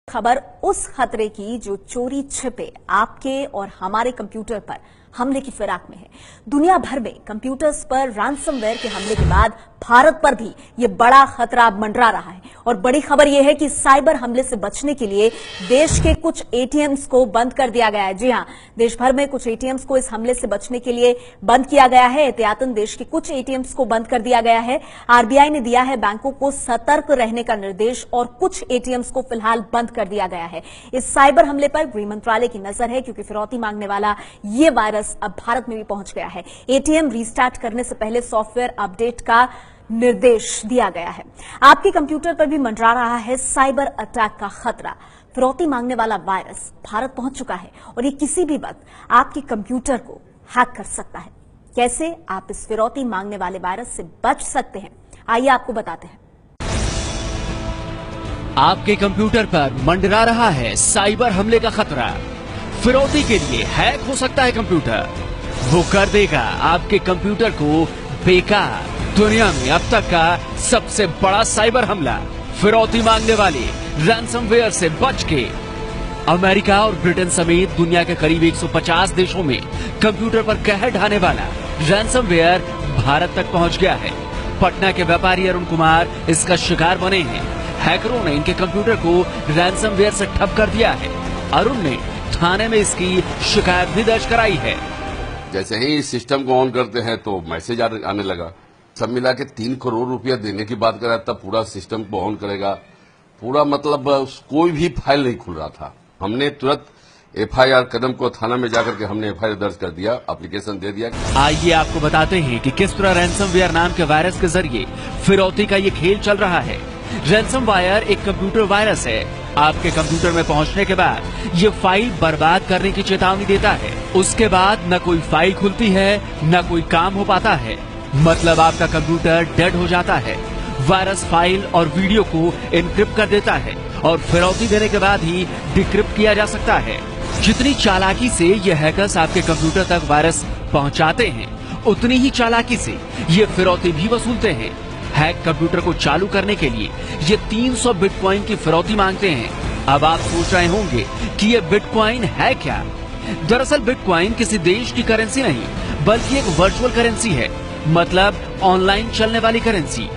खबर उस खतरे की जो चोरी छिपे आपके और हमारे कंप्यूटर पर हमले की फिराक में है। दुनिया भर में कंप्यूटर्स पर रैंसमवेयर के हमले के बाद भारत पर भी ये बड़ा खतरा मंडरा रहा है और बड़ी खबर यह है कि साइबर हमले से बचने के लिए देश के कुछ एटीएम्स को बंद कर दिया गया है। जी हां, देश भर में कुछ एटीएम्स को इस हमले से बचने के लिए बंद किया गया है। एहतियातन देश के कुछ एटीएम्स को बंद कर दिया गया है। आरबीआई ने दिया है बैंकों को सतर्क रहने का निर्देश और कुछ एटीएम्स को फिलहाल बंद कर दिया गया है। इस साइबर हमले पर गृह मंत्रालय की नजर है क्योंकि फिरौती मांगने वाला ये वायरस अब भारत में भी पहुंच गया है। एटीएम रीस्टार्ट करने से पहले सॉफ्टवेयर अपडेट का निर्देश दिया गया है। आपके कंप्यूटर पर भी मंडरा रहा है साइबर अटैक का खतरा। फिरौती मांगने वाला वायरस भारत पहुंच चुका है और ये किसी भी वक्त आपके कंप्यूटर को हैक कर सकता है। कैसे आप इस फिरौती मांगने वाले वायरस से बच सकते हैं, आइए आपको बताते हैं। आपके कंप्यूटर पर मंडरा रहा है साइबर हमले का खतरा। फिरौती के लिए हैक हो सकता है कंप्यूटर। वो कर देगा आपके कंप्यूटर को बेकार। दुनिया में अब तक का सबसे बड़ा साइबर हमला। फिरौती मांगने वाले रैंसमवेयर से बच के अमेरिका और ब्रिटेन समेत दुनिया के करीब 150 देशों में कंप्यूटर पर कहर ढाने वाला रैंसमवेयर भारत तक पहुंच गया है। पटना के व्यापारी अरुण कुमार इसका शिकार बने हैं। हैकरों ने इनके कंप्यूटर को रैंसमवेयर से ठप कर दिया है। अरुण ने थाने में इसकी शिकायत भी दर्ज कराई है। जैसे ही इस सिस्टम को ऑन करते हैं तो मैसेज आने लगा। सब मिला के 3 करोड़ रुपया देने की बात करा, तब पूरा सिस्टम को ऑन करेगा। पूरा मतलब कोई भी फाइल नहीं खुल रहा था। हमने तुरंत एफआईआर कदम को थाना में जाकर के हमने एफआईआर दर्ज कर दिया, एप्लीकेशन दे दिया। आइए आपको बताते हैं कि किस तरह रैंसमवेयर नाम के वायरस के जरिए फिरौती का ये खेल चल रहा है। रैंसमवेयर एक कंप्यूटर वायरस है। आपके कंप्यूटर में पहुंचने के बाद ये फाइल बर्बाद करने की चेतावनी देता है। उसके बाद न कोई फाइल खुलती है, न कोई काम हो पाता है। मतलब आपका कंप्यूटर डेड हो जाता है। वायरस फाइल और वीडियो को एनक्रिप्ट कर देता है और फिरौती देने के बाद ही डिक्रिप्ट किया जा सकता है। जितनी चालाकी से ये हैकर्स आपके कंप्यूटर तक वायरस पहुंचाते हैं, उतनी ही चालाकी से ये फिरौती भी वसूलते हैं। हैक कंप्यूटर को चालू करने के लिए ये 300 बिटकॉइन की फिरौती मांगते हैं। अब आप सोच रहे होंगे कि ये बिटकॉइन है क्या? दरअसल बिटकॉइन किसी देश की करेंसी नहीं, बल्कि एक वर्चुअल करेंसी है। मतलब ऑनलाइन चलने वाली करेंसी।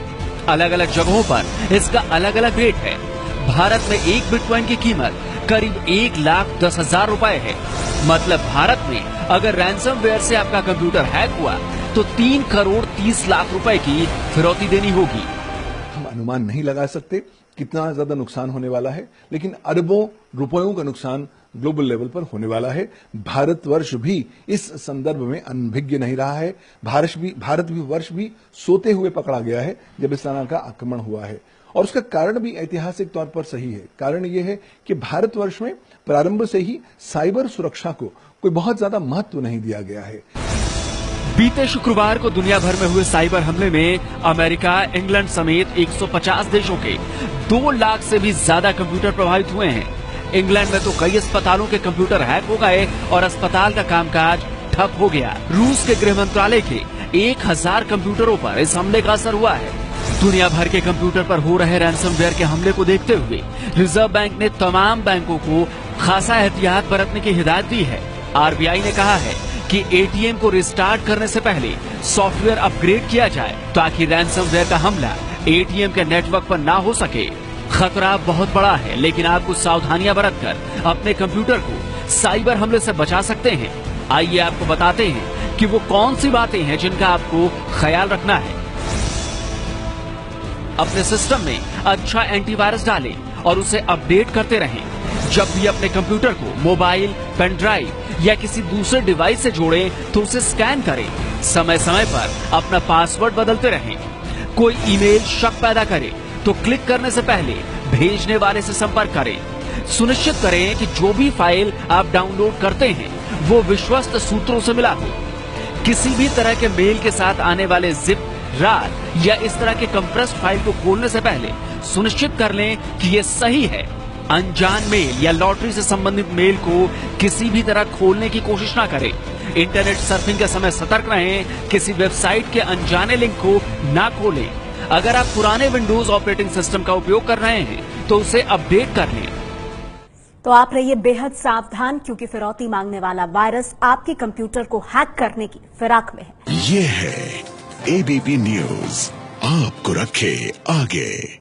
अलग अलग जगहों पर इसका अलग अलग रेट है। भारत में एक बिटकॉइन की कीमत करीब 1,10,000 रुपए है। मतलब भारत में अगर रैंसमवेयर से आपका कंप्यूटर हैक हुआ तो 3 करोड़ 30 लाख रुपए की फिरौती देनी होगी। हम अनुमान नहीं लगा सकते कितना ज्यादा नुकसान होने वाला है, लेकिन अरबों रुपयों का नुकसान ग्लोबल लेवल पर होने वाला है। भारतवर्ष भी इस संदर्भ में अनभिज्ञ नहीं रहा है। भारतवर्ष भी सोते हुए पकड़ा गया है जब इस तरह का आक्रमण हुआ है। और उसका कारण भी ऐतिहासिक तौर पर सही है। कारण यह है कि भारतवर्ष में प्रारंभ से ही साइबर सुरक्षा को कोई बहुत ज्यादा महत्व नहीं दिया गया है। बीते शुक्रवार को दुनिया भर में हुए साइबर हमले में अमेरिका, इंग्लैंड समेत 150 देशों के 2 लाख से भी ज्यादा कंप्यूटर प्रभावित हुए हैं। इंग्लैंड में तो कई अस्पतालों के कंप्यूटर हैक हो गए और अस्पताल का कामकाज ठप हो गया। रूस के गृह मंत्रालय के 1000 कंप्यूटरों पर इस हमले का असर हुआ है। दुनिया भर के कंप्यूटर पर हो रहे रैंसमवेयर के हमले को देखते हुए रिजर्व बैंक ने तमाम बैंकों को खासा एहतियात बरतने की हिदायत दी है। आरबीआई ने कहा है कि एटीएम को रिस्टार्ट करने से पहले सॉफ्टवेयर अपग्रेड किया जाए ताकि रैंसमवेयर का हमला एटीएम के नेटवर्क पर ना हो सके। खतरा बहुत बड़ा है, लेकिन आप कुछ सावधानियां बरतकर अपने कंप्यूटर को साइबर हमले से बचा सकते हैं। आइए आपको बताते हैं कि वो कौन सी बातें हैं जिनका आपको ख्याल रखना है। अपने सिस्टम में अच्छा एंटीवायरस डालें और उसे अपडेट करते रहें। जब भी अपने कंप्यूटर को मोबाइल, पेन ड्राइव या किसी दूसरे डिवाइस से जोड़ें तो उसे स्कैन करें। समय समय पर अपना पासवर्ड बदलते रहें। कोई ईमेल शक पैदा करे तो क्लिक करने से पहले भेजने वाले से संपर्क करें। सुनिश्चित करें कि जो भी फाइल आप डाउनलोड करते हैं वो विश्वस्त सूत्रों से मिला हो। किसी भी तरह के मेल के साथ आने वाले जिप, रार या इस तरह के कंप्रेस्ड फाइल को खोलने से पहले सुनिश्चित कर लें कि ये सही है। अनजान मेल या लॉटरी से संबंधित मेल को किसी भी तरह खोलने की कोशिश ना करें। इंटरनेट सर्फिंग के समय सतर्क रहें। किसी वेबसाइट के अनजाने लिंक को ना खोलें। अगर आप पुराने विंडोज ऑपरेटिंग सिस्टम का उपयोग कर रहे हैं तो उसे अपडेट कर लें। तो आप रहिए बेहद सावधान, क्योंकि फिरौती मांगने वाला वायरस आपके कंप्यूटर को हैक करने की फिराक में है। ये है एबीपी न्यूज, आपको रखे आगे।